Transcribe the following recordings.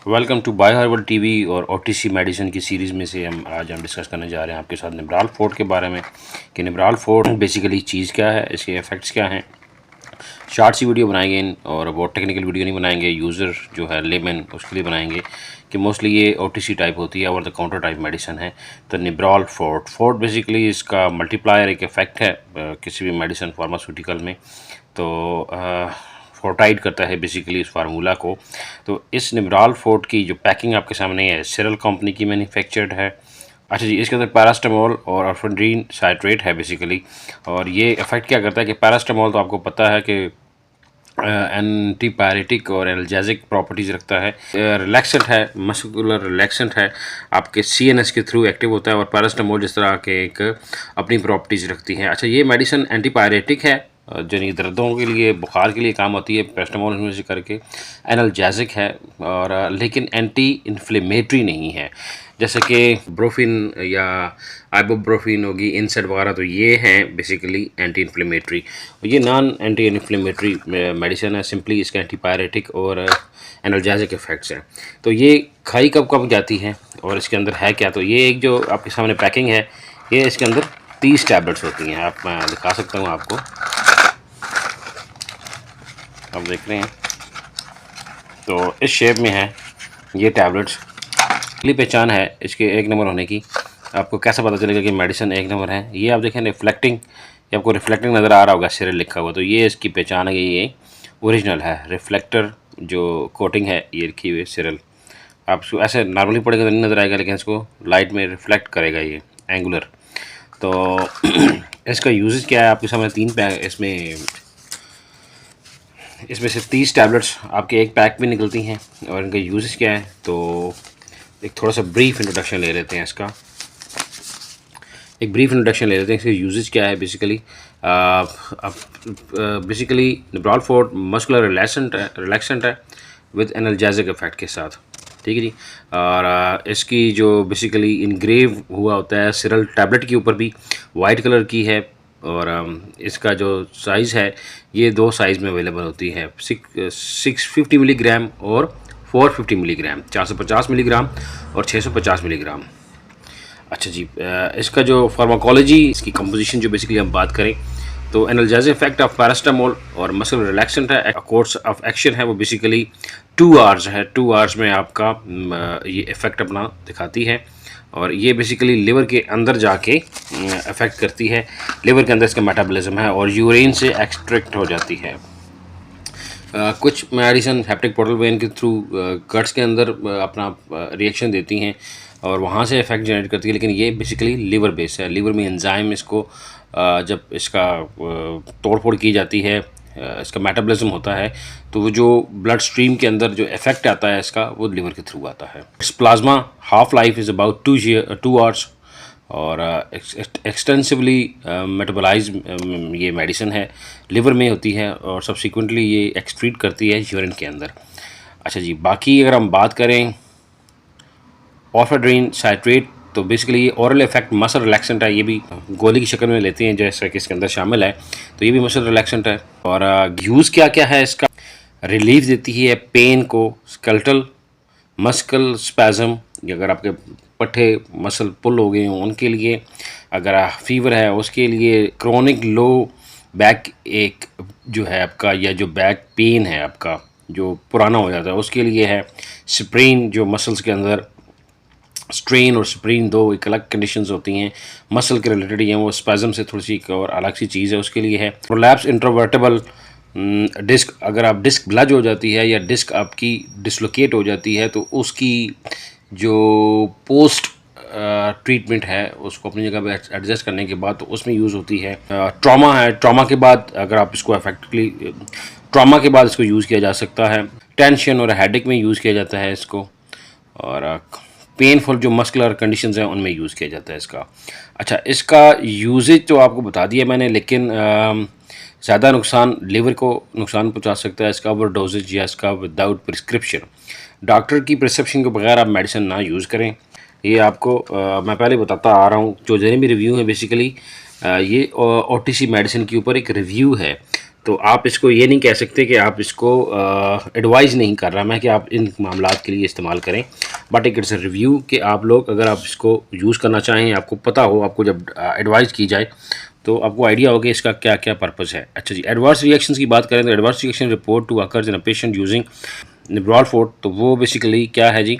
Welcome to by herbal TV और OTC medicine की series में से आज हम डिस्कस करने जा रहे हैं आपके साथ निब्राल फोर्ट के बारे में कि निब्राल फोर्ट बेसिकली चीज़ क्या है, इसके इफ़ेक्ट्स क्या हैं। शॉर्ट सी वीडियो बनाएंगे और बहुत टेक्निकल वीडियो नहीं बनाएंगे, यूज़र जो है लेमन उसके लिए बनाएंगे कि मोस्टली ये ओटीसी टाइप होती है और द काउंटर टाइप मेडिसिन है। तो निब्राल फोर्ट बेसिकली इसका मल्टीप्लायर एक इफ़ेक्ट है किसी भी मेडिसिन फार्मास्यूटिकल में। तो फोर्टाइड करता है बेसिकली इस फार्मूला को। तो इस निब्राल फोर्ट की जो पैकिंग आपके सामने है, सिरल कंपनी की मैन्युफैक्चर्ड है। अच्छा जी, इसके अंदर पैरास्टामोल और ऑर्फेड्रीन साइट्रेट है बेसिकली। और ये इफ़ेक्ट क्या करता है कि पैरास्टामोल तो आपको पता है कि एंटीपायरेटिक और एल्जेसिक प्रॉपर्टीज़ रखता है, रिलैक्सेंट है, मस्कुलर रिलैक्सेंट है, आपके सीएनएस के थ्रू एक्टिव होता है। और पैरास्टामोल जिस तरह के एक अपनी प्रॉपर्टीज़ रखती हैं। अच्छा, ये मेडिसिन एंटीपायरेटिक है, जनी दर्दों के लिए, बुखार के लिए काम आती है पैरास्टामोल से करके। एनाल्जेसिक है और लेकिन एंटी इन्फ्लेमेटरी नहीं है, जैसे कि ब्रोफिन या आइबोब्रोफिन होगी, इनसेट वगैरह, तो ये हैं बेसिकली एंटी इन्फ्लेमेटरी। ये नॉन एंटी इन्फ्लेमेटरी मेडिसिन है, सिंपली इसका एंटीपायरेटिक और एनाल्जेसिक इफ़ेक्ट्स हैं। तो ये खाई कब कब जाती है और इसके अंदर है क्या? तो ये एक जो आपके सामने पैकिंग है, ये इसके अंदर 30 टैबलेट्स होती हैं। आप मैं दिखा सकता हूँ आपको, आप देख रहे हैं। तो इस शेप में है ये टैबलेट्स। पहली पहचान है इसके 1 नंबर होने की। आपको कैसे पता चलेगा कि मेडिसिन 1 नंबर है? ये आप देखें रिफ्लेक्टिंग, ये आपको रिफ्लेक्टिंग नज़र आ रहा होगा, सिरल लिखा हुआ। तो ये इसकी पहचान है कि ये ओरिजिनल है। रिफ्लेक्टर जो कोटिंग है ये रखी हुई है सिरल। आप ऐसे नॉर्मली पढ़ेगा तो नहीं नज़र आएगा, लेकिन इसको लाइट में रिफ्लेक्ट करेगा ये एंगुलर। तो इसका यूजेस क्या है आपके सामने? 3 पैक इसमें से 30 टैबलेट्स आपके एक पैक में निकलती हैं। और इनका यूजेस क्या है, तो एक थोड़ा सा ब्रीफ इंट्रोडक्शन ले लेते हैं इसका। इसके यूजेस क्या है basically. Basically Nibral forte muscular relaxant है विद एनाल्जेसिक इफेक्ट के साथ, ठीक है जी। और इसकी जो बेसिकली इनग्रेव हुआ होता है सिरल टैबलेट के ऊपर भी वाइट कलर की है। और इसका जो साइज़ है ये 2 साइज़ में अवेलेबल होती है, 650 मिलीग्राम और 450 मिलीग्राम, 450 मिलीग्राम और 650 मिलीग्राम। अच्छा जी, इसका जो फार्माकोलॉजी, इसकी कंपोजिशन जो बेसिकली हम बात करें तो एनाल्जेसिक इफेक्ट ऑफ पैरास्टामोल और मसल रिलैक्सेंट है। कोर्स ऑफ एक्शन है वो बेसिकली 2 आवर्स है। 2 आवर्स में आपका ये इफ़ेक्ट अपना दिखाती है। और ये बेसिकली लिवर के अंदर जाके अफेक्ट करती है। लिवर के अंदर इसका मेटाबॉलिज्म है और यूरिन से एक्सट्रैक्ट हो जाती है। कुछ मेडिसिन हेप्टिक पोर्टल वेन के थ्रू गट्स के अंदर अपना रिएक्शन देती हैं और वहाँ से इफेक्ट जनरेट करती है, लेकिन ये बेसिकली लिवर बेस है। लिवर में एंजाइम इसको जब इसका तोड़ फोड़ की जाती है, इसका मेटाबॉलिज्म होता है, तो वो जो ब्लड स्ट्रीम के अंदर जो इफेक्ट आता है इसका, वो लिवर के थ्रू आता है। इस plasma half life is about 2 hours और एक्सटेंसिवली मेटाबोलाइज ये मेडिसिन है, लिवर में होती है और सब्सिक्वेंटली ये एक्सक्रीट करती है यूरिन के अंदर। अच्छा जी, बाकी अगर हम बात करें ऑर्फेड्रीन साइट्रेट, तो बेसिकली ये ओरल इफेक्ट मसल रिलैक्सेंट है। ये भी गोली की शक्ल में लेते हैं जैसा कि इसके अंदर शामिल है, तो ये भी मसल रिलैक्सेंट है। और यूज़ क्या क्या है इसका? रिलीफ देती है पेन को, स्केलेटल मस्कल स्पैज़म, अगर आपके पट्टे मसल पुल हो गए हों उनके लिए, अगर फीवर है उसके लिए, क्रोनिक लो बैक एक जो है आपका, या जो बैक पेन है आपका जो पुराना हो जाता है उसके लिए है। स्प्रेन जो मसल्स के अंदर, स्ट्रेन और स्प्रेन दो एक अलग कंडीशंस होती हैं, मसल के रिलेटेड हैं, वो स्पैज़म से थोड़ी सी एक और अलग सी चीज़ है, उसके लिए है। प्रोलैप्स इंट्रोवर्टेबल डिस्क, अगर आप डिस्क ब्लज हो जाती है या डिस्क आपकी डिसलोकेट हो जाती है तो उसकी जो पोस्ट ट्रीटमेंट है उसको अपनी जगह पे एडजस्ट करने के बाद तो उसमें यूज़ होती है। ट्रॉमा है, ट्रॉमा के बाद अगर आप इसको इफेक्टिवली, ट्रॉमा के बाद इसको यूज़ किया जा सकता है। टेंशन और हेडेक में यूज़ किया जाता है इसको। और पेनफुल जो मस्कुलर कंडीशंस हैं उनमें यूज़ किया जाता है इसका। अच्छा, इसका यूजेज तो आपको बता दिया मैंने, लेकिन ज़्यादा नुकसान, लिवर को नुकसान पहुंचा सकता है इसका ओवर डोजेज या इसका विदाउट प्रिस्क्रिप्शन, डॉक्टर की प्रिस्क्रिप्शन के बगैर आप मेडिसिन ना यूज़ करें। ये आपको मैं पहले बताता आ रहा हूँ। जो जितने भी रिव्यू है बेसिकली ये ओटीसी मेडिसिन के ऊपर एक रिव्यू है, तो आप इसको ये नहीं कह सकते कि आप इसको एडवाइज़ नहीं कर रहा मैं कि आप इन मामलात के लिए इस्तेमाल करें, बट एक इट्स अ रिव्यू कि आप लोग अगर आप इसको यूज़ करना चाहें, आपको पता हो, आपको जब एडवाइस की जाए तो आपको आइडिया हो कि इसका क्या क्या पर्पज़ है। अच्छा जी, एडवर्स रिएक्शंस की बात करें तो adverse reaction report to occurs in a patient using Nibrol forte, तो वो बेसिकली क्या है जी,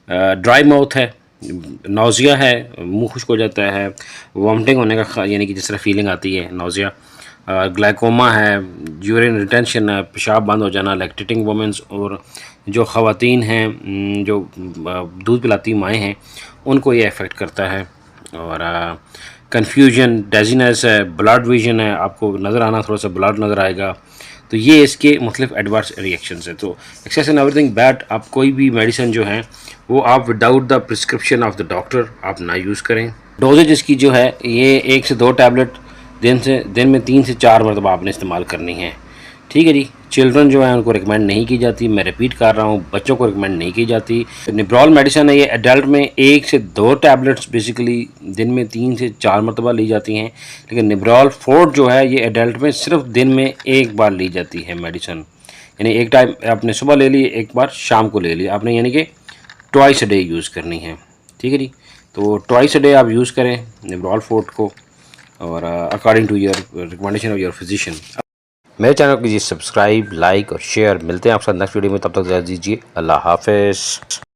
ड्राई माउथ है, नौजिया है, मुंह खुश्क हो जाता है, वॉमिटिंग होने का यानी कि जिस तरह फीलिंग आती है नौजिया, ग्लाइकोमा है, यूरिन रिटेंशन है, पेशाब बंद हो जाना, लैक्टेटिंग वुमेंस और जो ख़वातीन हैं जो दूध पिलाती माएँ हैं उनको ये अफेक्ट करता है। और कन्फ्यूजन, डेजीनेस है, ब्लड विजन है, आपको नज़र आना, थोड़ा सा ब्लड नज़र आएगा। तो ये इसके मुख्तलिफ एडवर्स रिएक्शंस हैं। तो एक्सेस एंड एवरीथिंग बैड, आप कोई भी मेडिसिन जो है वो आप without the prescription of the doctor आप ना यूज़ करें। डोजेज इसकी जो है ये 1 से 2 टैबलेट दिन में 3 से 4 मरतबा आपने इस्तेमाल करनी है, ठीक है जी। चिल्ड्रन जो है उनको रिकमेंड नहीं की जाती, मैं रिपीट कर रहा हूँ, बच्चों को रिकमेंड नहीं की जाती। निब्रॉल मेडिसिन है ये एडल्ट में 1 से 2 टैबलेट्स बेसिकली दिन में 3 से 4 मरतबा ली जाती हैं, लेकिन निब्रॉल फोर्ट जो है ये एडल्ट में सिर्फ दिन में 1 बार ली जाती है मेडिसिन। यानी एक टाइम आपने सुबह ले ली, एक बार शाम को ले ली आपने, यानी कि ट्वाइस अ डे यूज़ करनी है, ठीक है जी। तो ट्वाइस अ डे आप यूज़ करें निब्रॉल फोर्ट को, और according to your recommendation of your physician. मेरे चैनल को कीजिए सब्सक्राइब, लाइक और शेयर। मिलते हैं आपके साथ नेक्स्ट वीडियो में, तब तक इजाज़त दीजिए। अल्लाह हाफ़िज़।